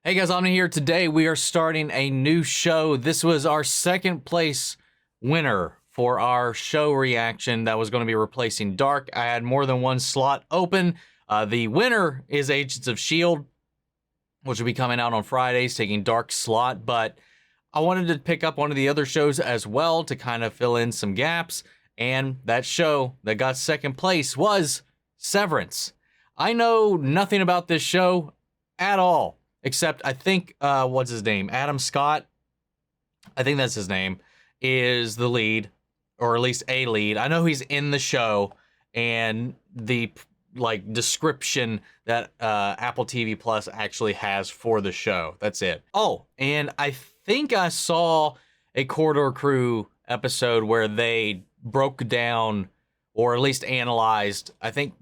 Hey guys, I'm here. Today we are starting a new show. This was our second place winner for our show reaction that was going to be replacing Dark. I had more than one slot open. The winner is Agents of S.H.I.E.L.D., which will be coming out on Fridays, taking Dark's slot, but I wanted to pick up one of the other shows as well to kind of fill in some gaps, and that show that got second place was Severance. I know nothing about this show at all. Except I think, what's his name? Adam Scott, I think that's his name, is the lead, or at least a lead. I know he's in the show, and the description that Apple TV Plus actually has for the show. That's it. Oh, and I think I saw a Corridor Crew episode where they broke down, or at least analyzed, I think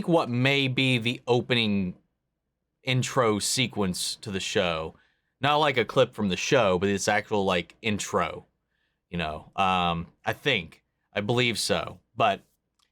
what may be the opening intro sequence to the show. Not like a clip from the show, but it's actual like intro, you know. I believe so. But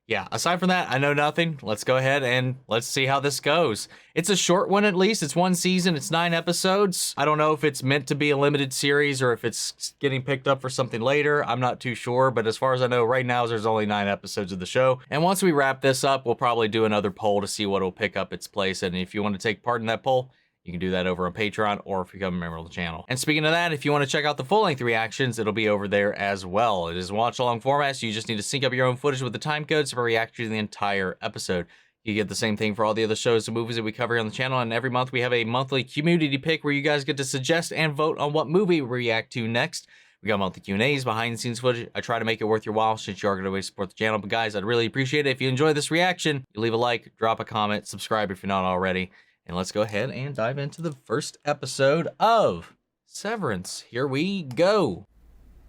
yeah, aside from that, I know nothing. Let's go ahead and let's see how this goes. It's a short one, at least. It's one season. It's 9 episodes. I don't know if it's meant to be a limited series or if it's getting picked up for something later. I'm not too sure, but as far as I know, right now there's only 9 episodes of the show. And once we wrap this up, we'll probably do another poll to see what will pick up its place. And if you want to take part in that poll, you can do that over on Patreon or if you become a member of the channel. And speaking of that, if you want to check out the full-length reactions, it'll be over there as well. It is watch-along format, so you just need to sync up your own footage with the time codes for reaction to the entire episode. You get the same thing for all the other shows and movies that we cover on the channel, and every month we have a monthly community pick where you guys get to suggest and vote on what movie we react to next. We got monthly Q&As, behind-the-scenes footage. I try to make it worth your while since you are going to support the channel. But guys, I'd really appreciate it if you enjoy this reaction. You leave a like, drop a comment, subscribe if you're not already. And let's go ahead and dive into the first episode of Severance. Here we go.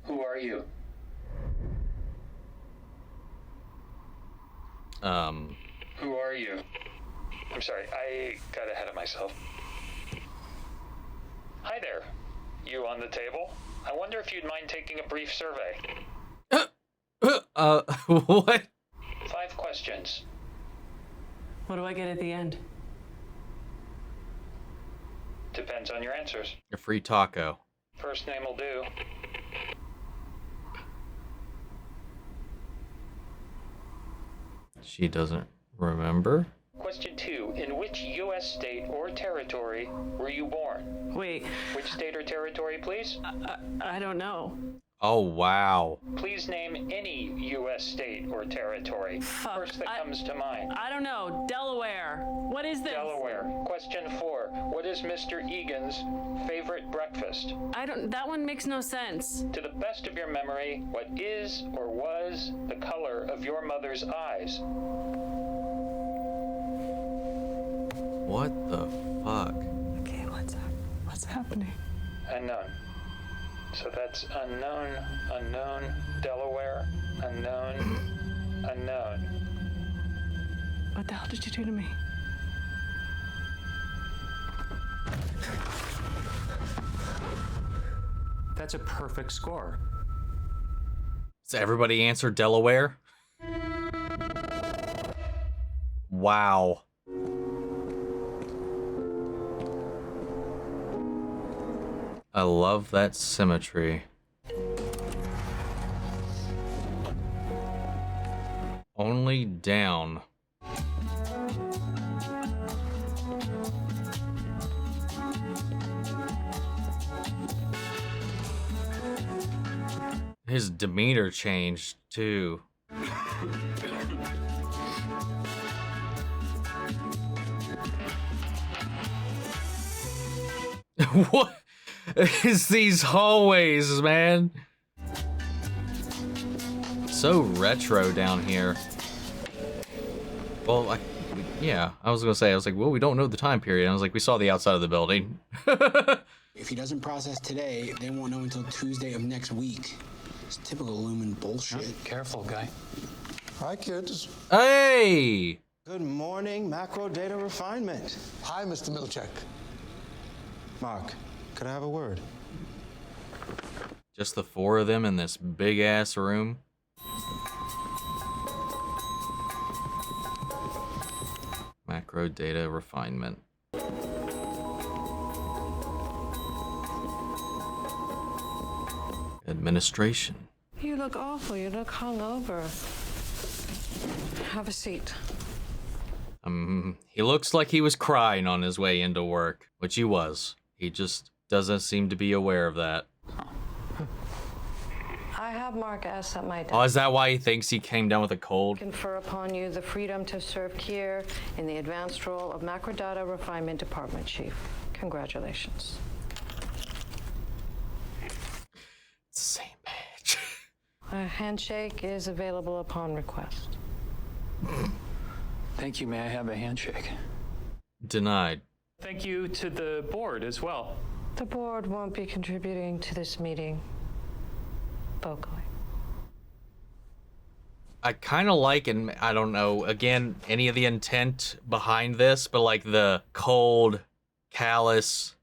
Who are you? Who are you? I'm sorry, I got ahead of myself. Hi there. You on the table? I wonder if you'd mind taking a brief survey. What? 5 questions. What do I get at the end? Depends on your answers. A free taco. First name will do. She doesn't remember. Question 2. In which U.S. state or territory were you born? Wait, Which state or territory, please? I don't know. Oh, wow. Please name any U.S. state or territory. Fuck, First that comes to mind. I don't know. Delaware. What is this? Delaware. Question 4. What is Mr. Egan's favorite breakfast? That one makes no sense. To the best of your memory, what is or was the color of your mother's eyes? What the fuck? Okay, what's happening? Unknown. So that's unknown, unknown, Delaware, unknown, unknown. What the hell did you do to me? That's a perfect score. Does everybody answer Delaware? Wow. I love that symmetry. Only down. His demeanor changed too. What is these hallways, man? So retro down here. Well, yeah, I was gonna say, well, we don't know the time period. I was like, we saw the outside of the building. If he doesn't process today, they won't know until Tuesday of next week. It's typical Lumen bullshit. Careful, guy. Hi, kids. Hey! Good morning, macro data refinement. Hi, Mr. Milchek. Mark, could I have a word? Just the 4 of them in this big-ass room. Macro data refinement. Administration. You look awful. You look hungover. Have a seat. He looks like he was crying on his way into work, which he was. He just doesn't seem to be aware of that. I have Mark S. at my desk. Oh, is that why he thinks he came down with a cold? Confer upon you the freedom to serve here in the advanced role of Macrodata Refinement Department Chief. Congratulations. It's the same page. A handshake is available upon request. Thank you. May I have a handshake? Denied. Thank you to the board as well. The board won't be contributing to this meeting vocally. I kind of like, and I don't know, again, any of the intent behind this, but like the cold, callous,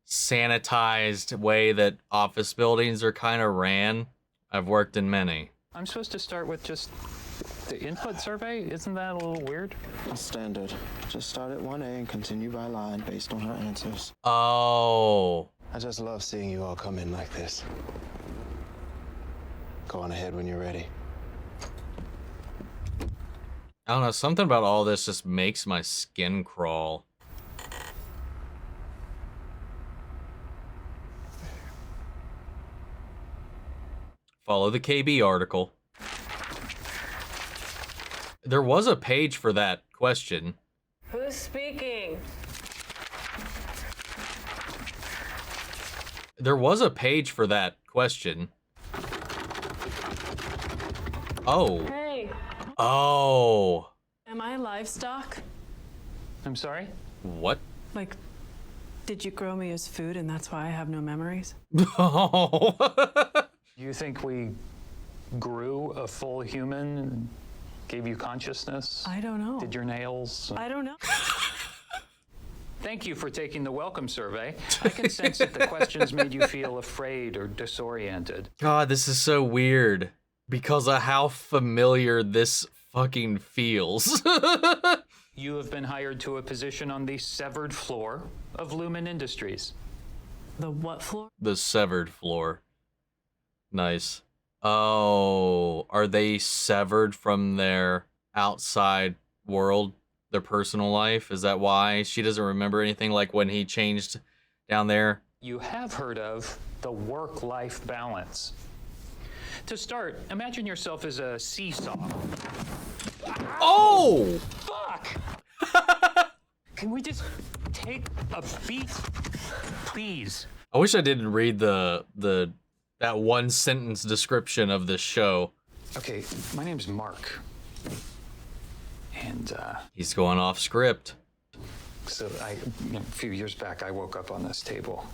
sanitized way that office buildings are kind of ran. I've worked in many. I'm supposed to start with just the input survey? Isn't that a little weird? Standard. Just start at 1A and continue by line based on her answers. Oh. I just love seeing you all come in like this. Go on ahead when you're ready. I don't know, something about all this just makes my skin crawl. Follow the KB article. There was a page for that question. Who's speaking? There was a page for that question. Oh. Hey, Oh. am I livestock? I'm sorry? What? Like, did you grow me as food and that's why I have no memories? Oh. You think we grew a full human and gave you consciousness? I don't know. Did your nails? I don't know. Thank you for taking the welcome survey. I can sense that the questions made you feel afraid or disoriented. God, this is so weird because of how familiar this fucking feels. You have been hired to a position on the severed floor of Lumen Industries. The what floor? The severed floor. Nice. Oh, are they severed from their outside world, their personal life? Is that why she doesn't remember anything, like when he changed down there? You have heard of the work-life balance. To start, imagine yourself as a seesaw. Oh! Fuck! Can we just take a beat, please? I wish I didn't read that one sentence description of this show. Okay, my name's Mark. And, He's going off script. so a few years back, I woke up on this table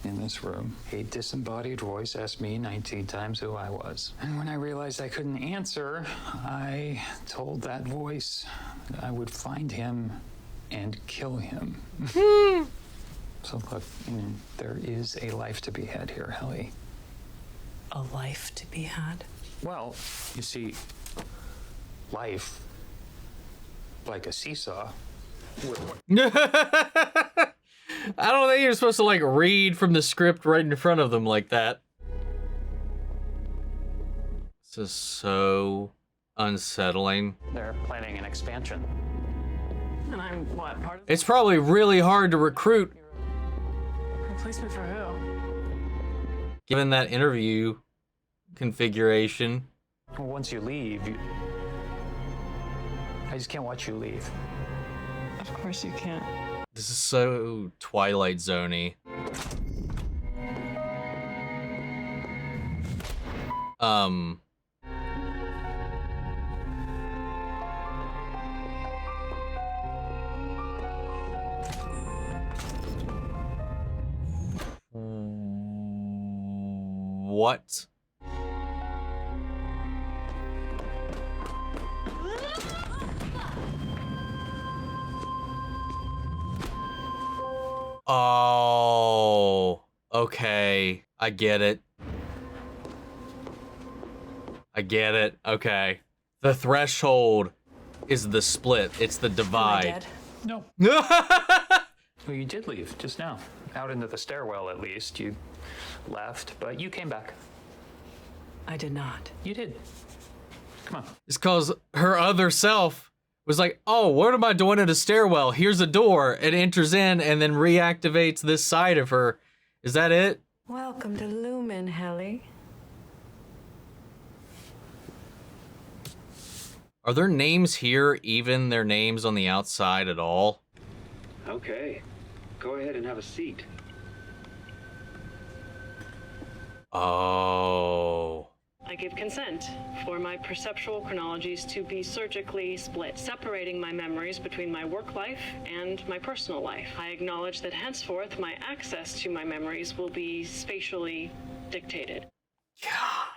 in this room. A disembodied voice asked me 19 times who I was. And when I realized I couldn't answer, I told that voice that I would find him and kill him. So look, there is a life to be had here, Helly. A life to be had? Well, you see, life, like a seesaw. I don't think you're supposed to like read from the script right in front of them like that. This is so unsettling. They're planning an expansion. And I'm what, part of It's probably really hard to recruit replacement for who? given that interview configuration. Once you leave, I just can't watch you leave. Of course you can't. This is so Twilight Zone-y. What? Oh, okay. I get it. I get it. Okay. The threshold is the split. It's the Am I divide. dead? No. Well, you did leave just now. Out into the stairwell, at least. You left, but you came back. I did not. You did. Come on. It's because her other self was like, oh, what am I doing in a stairwell? Here's a door. It enters in and then reactivates this side of her. Is that it? Welcome to Lumen, Helly. Are their names here even their names on the outside at all? Okay. Go ahead and have a seat. Oh. I give consent for my perceptual chronologies to be surgically split, separating my memories between my work life and my personal life. I acknowledge that henceforth my access to my memories will be spatially dictated. God.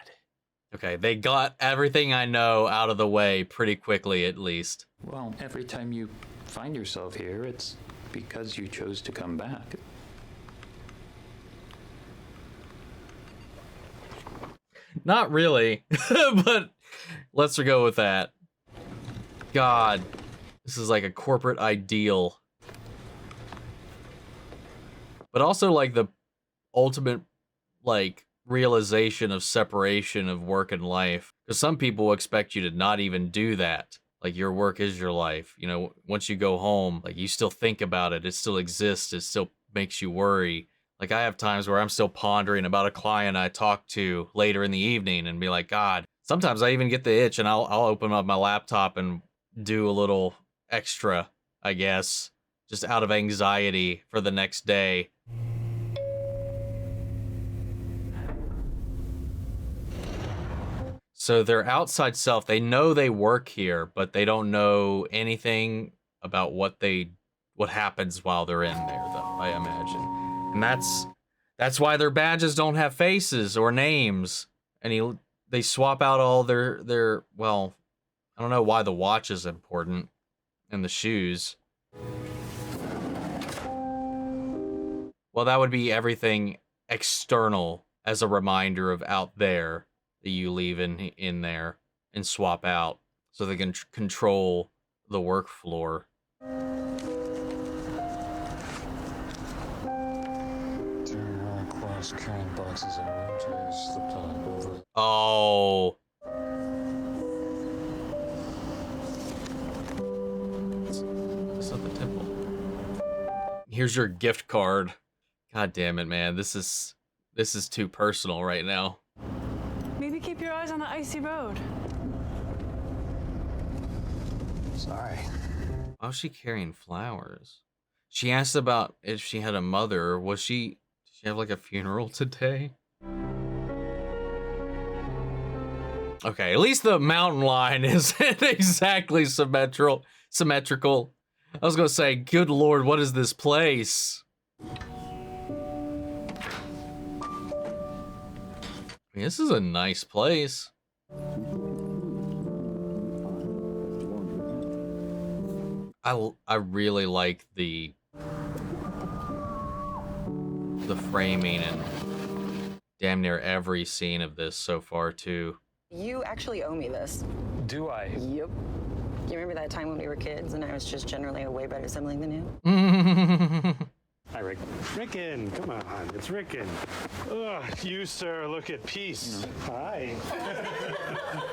Okay, they got everything I know out of the way pretty quickly, at least. Well, every time you find yourself here, it's because you chose to come back. Not really, but let's go with that. God, this is like a corporate ideal. But also like the ultimate, like, realization of separation of work and life. Because some people expect you to not even do that. Like, your work is your life. You know, once you go home, like, you still think about it. It still exists. It still makes you worry. Like, I have times where I'm still pondering about a client I talked to later in the evening and be like, God, sometimes I even get the itch and I'll open up my laptop and do a little extra, I guess, just out of anxiety for the next day. So their outside self, they know they work here, but they don't know anything about what happens while they're in there, though, I imagine. And that's why their badges don't have faces or names. And they swap out all their well, I don't know why the watch is important and the shoes. Well, that would be everything external as a reminder of out there that you leave in there and swap out so they can control the work floor. Carrying boxes and room chairs slipped on over. Oh. It's not the temple. Here's your gift card. God damn it, man. This is too personal right now. Maybe keep your eyes on the icy road. Sorry. Why was she carrying flowers? She asked about if she had a mother. Did she have like a funeral today? Okay, at least the mountain line isn't exactly symmetrical. I was gonna say, good Lord, what is this place? I mean, this is a nice place. I really like the framing and damn near every scene of this so far too. You actually owe me this. Do I? Yep. You remember that time when we were kids and I was just generally a way better sibling than you? Hi, Rick. Rickon, come on, it's Rickon. Ugh, you, sir, look at peace. Hi.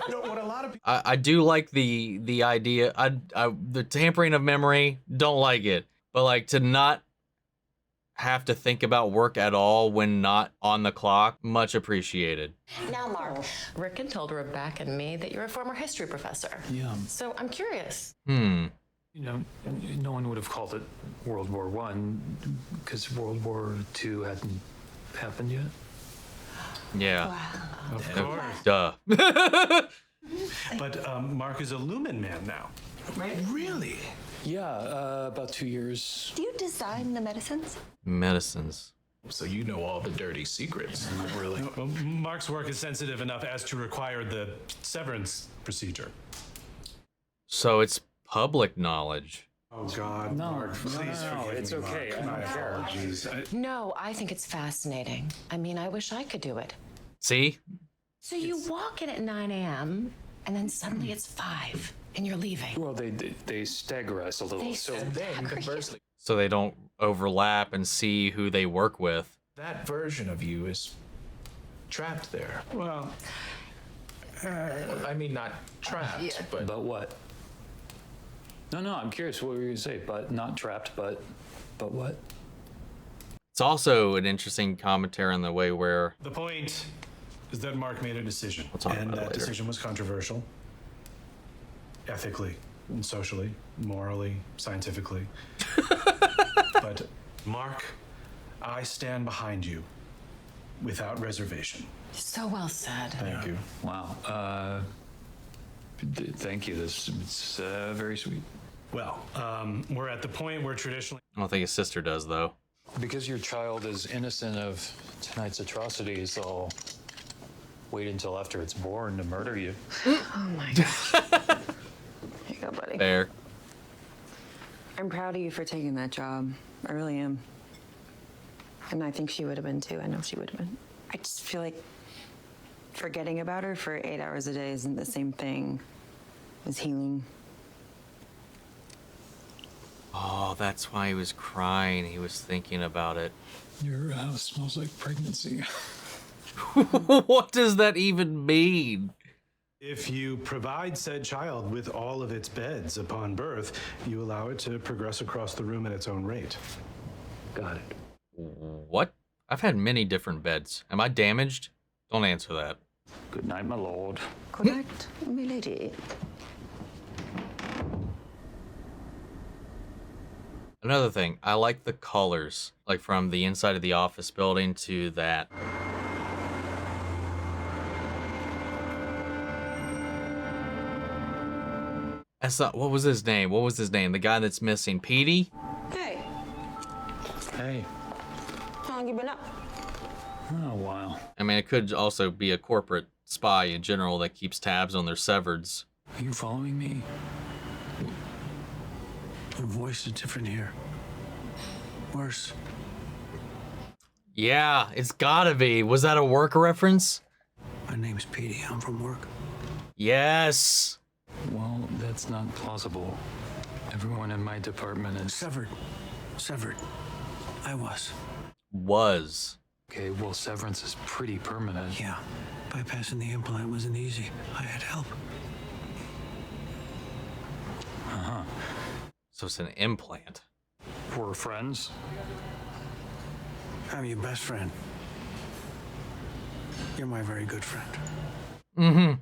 You know, what a lot of people... I do like the idea. The tampering of memory, don't like it. But like to not have to think about work at all when not on the clock, much appreciated. Now, Mark, Rickon told Rebecca and me that you're a former history professor. Yeah. So I'm curious. You know, no one would have called it World War I because World War II hadn't happened yet. Yeah. Wow. Of course. Duh. But Mark is a Lumen man now. Right? Really? Yeah, about 2 years. Do you design the medicines? Medicines. So you know all the dirty secrets. Not really. Well, Mark's work is sensitive enough as to require the severance procedure. So it's public knowledge. Oh, God, No, Mark, please no, forgive it's me, okay. Mark. I My don't care. apologies. No, I think it's fascinating. I mean, I wish I could do it. See? So you walk in at 9 a.m. and then suddenly it's 5 and you're leaving. Well, they stagger us a little. They So Then conversely, So they don't overlap and see who they work with. that version of you is trapped there. Well, I mean, not trapped, but... But what? No, I'm curious what were you going to say. But not trapped, but what? It's also an interesting commentary on the way where... The point is that Mark made a decision. We'll talk and about it that later. decision was controversial. Ethically, and socially, morally, scientifically. But Mark, I stand behind you without reservation. So well said. Thank you. Wow. Thank you. It's very sweet. Well, we're at the point where traditionally... I don't think his sister does, though. Because your child is innocent of tonight's atrocities, I'll wait until after it's born to murder you. Oh my God. Here you go, buddy. Fair. I'm proud of you for taking that job. I really am. And I think she would have been too. I know she would have been. I just feel like forgetting about her for 8 hours a day isn't the same thing as healing. Oh, that's why he was crying. He was thinking about it. Your house smells like pregnancy. What does that even mean? If you provide said child with all of its beds upon birth, you allow it to progress across the room at its own rate. Got it. What? I've had many different beds. Am I damaged? Don't answer that. Good night, my lord. Good night, milady. Another thing, I like the colors, like from the inside of the office building to that. That's not, what was his name? What was his name? The guy that's missing, Petey? Hey, Hey. how long you been up? Oh, wow. I mean, it could also be a corporate spy in general that keeps tabs on their severeds. Are you following me? Your voice is different here. Worse. Yeah, it's gotta be. Was that a work reference? My name's Petey. I'm from work. Yes. Well, that's not plausible. Everyone in my department is... Severed. I was. Was. Okay, well, severance is pretty permanent. Yeah. Bypassing the implant wasn't easy. I had help. Uh-huh. So it's an implant. We're friends? I'm your best friend. You're my very good friend. Mm-hmm.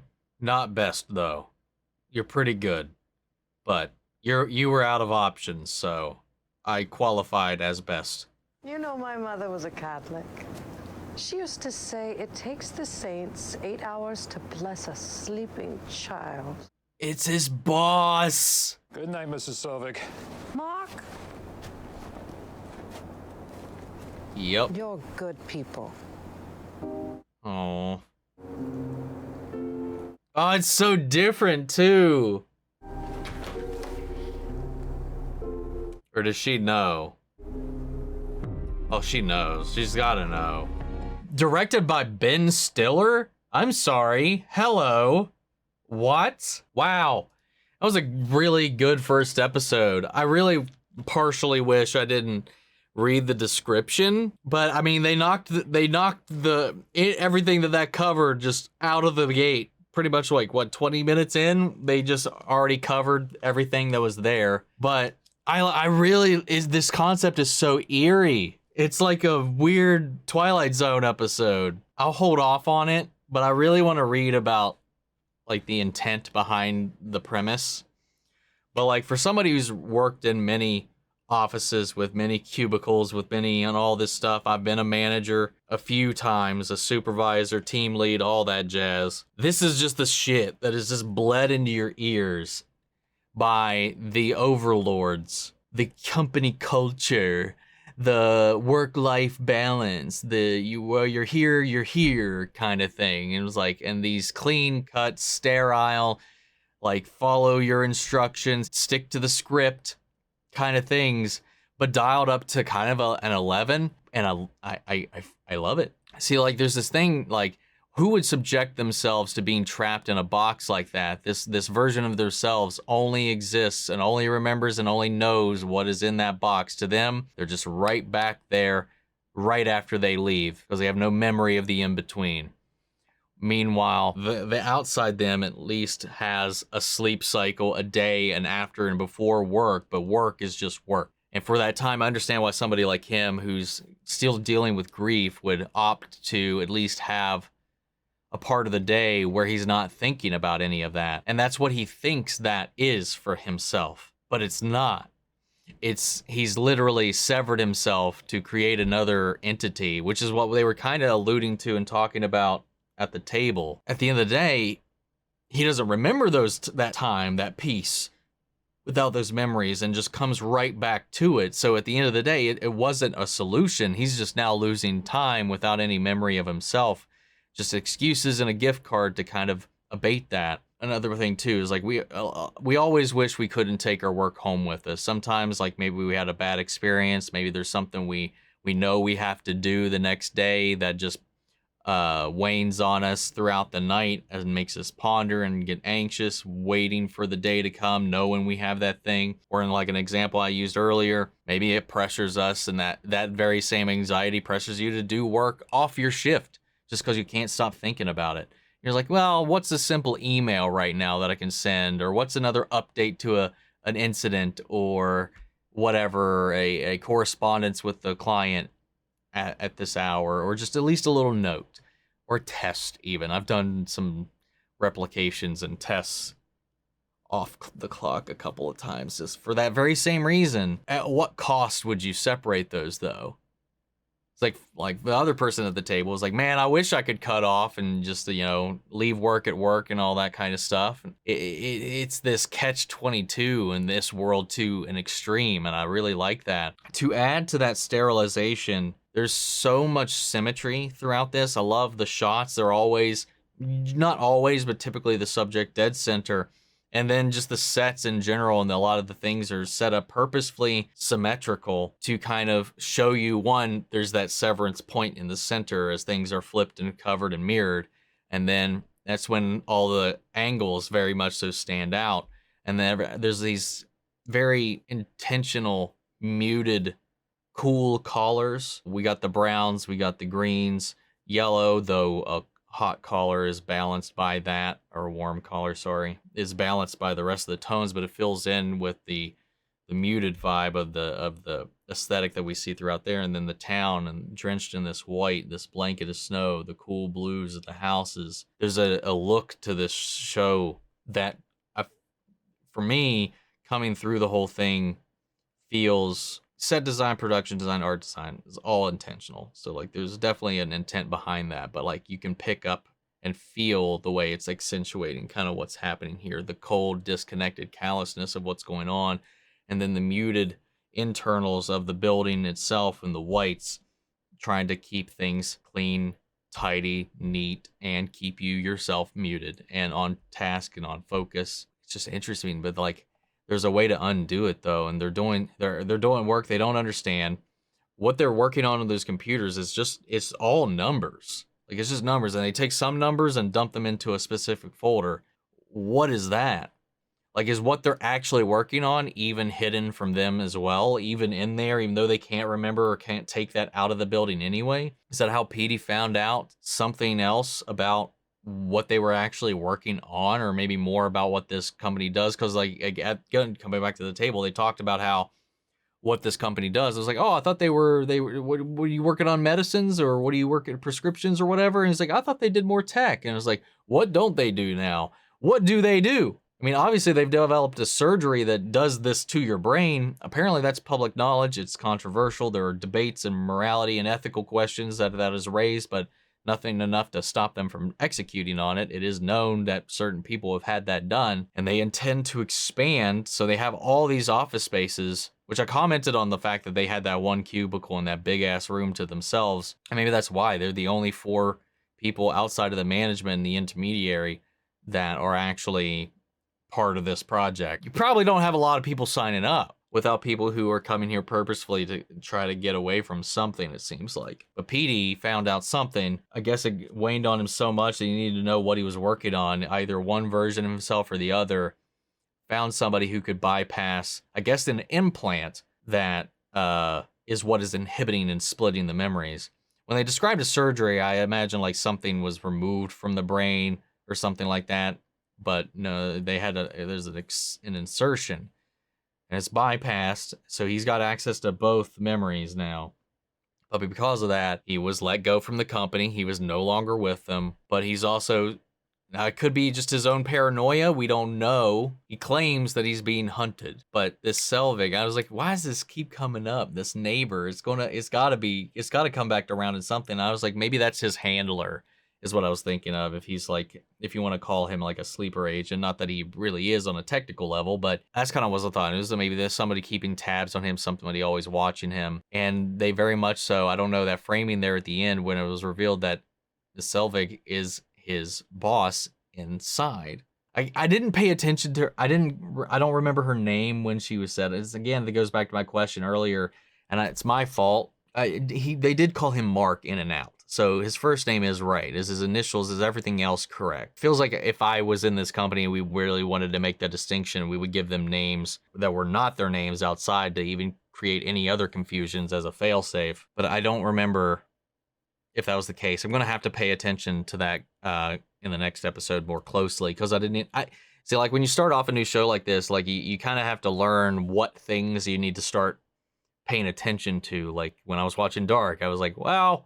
Not best, though. You're pretty good. But you were out of options, so I qualified as best. You know, my mother was a Catholic. She used to say it takes the saints 8 hours to bless a sleeping child. It's his boss. Good night, Mrs. Sovic. Mark, Yep. you're good people. Oh. Oh, it's so different, too. Or does she know? Oh, she knows. She's gotta know. Directed by Ben Stiller? I'm sorry. Hello. What? Wow. That was a really good first episode. I really partially wish I didn't read the description, but I mean, they knocked everything that covered just out of the gate. Pretty much like, what, 20 minutes in? They just already covered everything that was there. But I really, this concept is so eerie. It's like a weird Twilight Zone episode. I'll hold off on it, but I really want to read about like the intent behind the premise. But like for somebody who's worked in many offices with many cubicles with many and all this stuff, I've been a manager a few times, a supervisor, team lead, all that jazz. This is just the shit that is just bled into your ears by the overlords, the company culture, the work-life balance, you're here kind of thing. It was like, and these clean-cut, sterile, like follow your instructions, stick to the script kind of things, but dialed up to kind of an 11, and I love it. See, like there's this thing, like who would subject themselves to being trapped in a box like that? This version of themselves only exists and only remembers and only knows what is in that box. To them, they're just right back there right after they leave because they have no memory of the in-between. Meanwhile, the outside them at least has a sleep cycle, a day and after and before work, but work is just work. And for that time, I understand why somebody like him who's still dealing with grief would opt to at least have a part of the day where he's not thinking about any of that. And that's what he thinks that is for himself, but it's not. He's literally severed himself to create another entity, which is what they were kind of alluding to and talking about at the table. At the end of the day, he doesn't remember that time, that piece, without those memories, and just comes right back to it. So at the end of the day, it wasn't a solution. He's just now losing time without any memory of himself. Just excuses and a gift card to kind of abate that. Another thing too is like we always wish we couldn't take our work home with us. Sometimes like maybe we had a bad experience, maybe there's something we know we have to do the next day that just wanes on us throughout the night and makes us ponder and get anxious, waiting for the day to come, knowing we have that thing. Or in like an example I used earlier, maybe it pressures us, and that very same anxiety pressures you to do work off your shift just because you can't stop thinking about it. You're like, well, what's a simple email right now that I can send? Or what's another update to an incident or whatever, a correspondence with the client at this hour, or just at least a little note or test even. I've done some replications and tests off the clock a couple of times just for that very same reason. At what cost would you separate those though? It's like the other person at the table is like, man, I wish I could cut off and just, leave work at work and all that kind of stuff. It's this catch-22 in this world to an extreme, and I really like that. To add to that sterilization, there's so much symmetry throughout this. I love the shots. They're always, not always, but typically the subject dead center. And then just the sets in general and a lot of the things are set up purposefully symmetrical to kind of show you, one, there's that severance point in the center as things are flipped and covered and mirrored. And then that's when all the angles very much so stand out. And then there's these very intentional, muted, cool colors. We got the browns, we got the greens, yellow, though a hot color is balanced by that, or a warm color, sorry, is balanced by the rest of the tones, but it fills in with the muted vibe of the aesthetic that we see throughout there. And then the town, and drenched in this white, this blanket of snow, the cool blues of the houses. There's a look to this show that, for me, coming through the whole thing, feels set design, production design, art design is all intentional. So like there's definitely an intent behind that, but like you can pick up and feel the way it's accentuating kind of what's happening here, the cold, disconnected callousness of what's going on, and then the muted internals of the building itself and the whites, trying to keep things clean, tidy, neat, and keep you yourself muted and on task and on focus. It's just interesting, but like there's a way to undo it though, and they're doing work they don't understand. What they're working on those computers is it's all numbers. Like it's just numbers, and they take some numbers and dump them into a specific folder. What is that? Like, is what they're actually working on even hidden from them as well, even in there, even though they can't remember or can't take that out of the building anyway? Is that how Petey found out something else about what they were actually working on, or maybe more about what this company does? Because like, again, coming back to the table, they talked about how what this company does. I was like, oh, I thought they were what are you working on, medicines, or what do you work at, prescriptions or whatever? And he's like, I thought they did more tech. And I was like, what don't they do now? What do they do? I mean, obviously they've developed a surgery that does this to your brain. Apparently that's public knowledge. It's controversial. There are debates and morality and ethical questions that is raised, but nothing enough to stop them from executing on it. It is known that certain people have had that done, and they intend to expand. So they have all these office spaces, which I commented on the fact that they had that one cubicle in that big ass room to themselves. And maybe that's why they're the only 4 people outside of the management and the intermediary that are actually part of this project. You probably don't have a lot of people signing up without people who are coming here purposefully to try to get away from something, it seems like. But Petey found out something. I guess it waned on him so much that he needed to know what he was working on, either one version of himself or the other. Found somebody who could bypass, I guess, an implant that is what is inhibiting and splitting the memories. When they described a surgery, I imagine like something was removed from the brain or something like that. But no, they had there's an insertion, and it's bypassed, so he's got access to both memories now. But because of that, he was let go from the company. He was no longer with them. But he's also, now it could be just his own paranoia. We don't know. He claims that he's being hunted. But this Selvig, I was like, why does this keep coming up? This neighbor, it's gotta come back around in something. I was like, maybe that's his handler, is what I was thinking of. If he's like, if you want to call him like a sleeper agent, not that he really is on a technical level, but that's kind of what I thought. It was maybe there's somebody keeping tabs on him, somebody always watching him. And they very much so, I don't know, that framing there at the end when it was revealed that the Selvig is his boss inside. I didn't pay attention to her. I don't remember her name when she was said. It's, again, that goes back to my question earlier, and it's my fault. They did call him Mark in and out. So his first name is right. Is his initials, is everything else correct? Feels like if I was in this company and we really wanted to make that distinction, we would give them names that were not their names outside to even create any other confusions as a failsafe. But I don't remember if that was the case. I'm going to have to pay attention to that in the next episode more closely, because I see, like when you start off a new show like this, like you kind of have to learn what things you need to start paying attention to. Like when I was watching Dark, I was like, wow,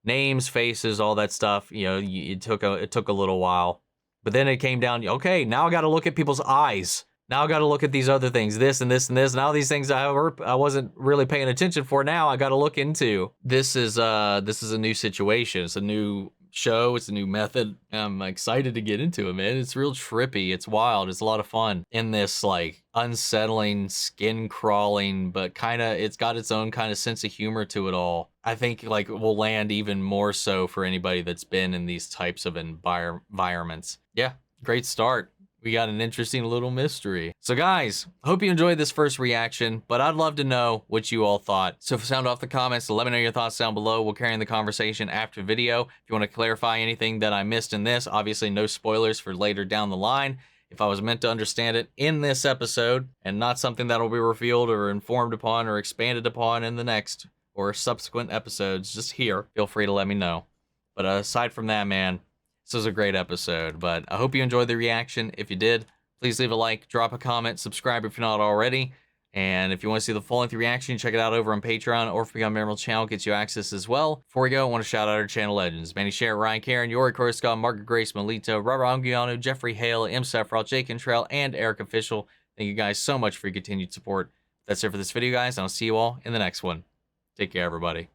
names, faces, all that stuff, you know, it took a little while. But then it came down, okay, now I got to look at people's eyes. Now I got to look at these other things, this and this and this. Now these things I wasn't really paying attention for, now I got to look into. This is a new situation. It's a new show. It's a new method. I'm excited to get into it, man. It's real trippy. It's wild. It's a lot of fun in this like unsettling, skin crawling, but it's got its own kind of sense of humor to it all. I think like will land even more so for anybody that's been in these types of environments. Yeah, great start. We got an interesting little mystery. So guys, hope you enjoyed this first reaction, but I'd love to know what you all thought. So sound off the comments to let me know your thoughts down below. We'll carry on the conversation after the video. If you want to clarify anything that I missed in this, obviously no spoilers for later down the line. If I was meant to understand it in this episode and not something that'll be revealed or informed upon or expanded upon in the next or subsequent episodes, just here, feel free to let me know. But aside from that, man, this was a great episode, but I hope you enjoyed the reaction. If you did, please leave a like, drop a comment, subscribe if you're not already. And if you want to see the full-length reaction, check it out over on Patreon, or if you become a member of the channel, gets you access as well. Before we go, I want to shout out our channel legends: Manny Sher, Ryan Karen, Yori Korscott, Margaret Grace, Melito, Robert Anguiano, Jeffrey Hale, M. Sephiroth, Jake Cantrell, and Eric Official. Thank you guys so much for your continued support. That's it for this video, guys, and I'll see you all in the next one. Take care, everybody.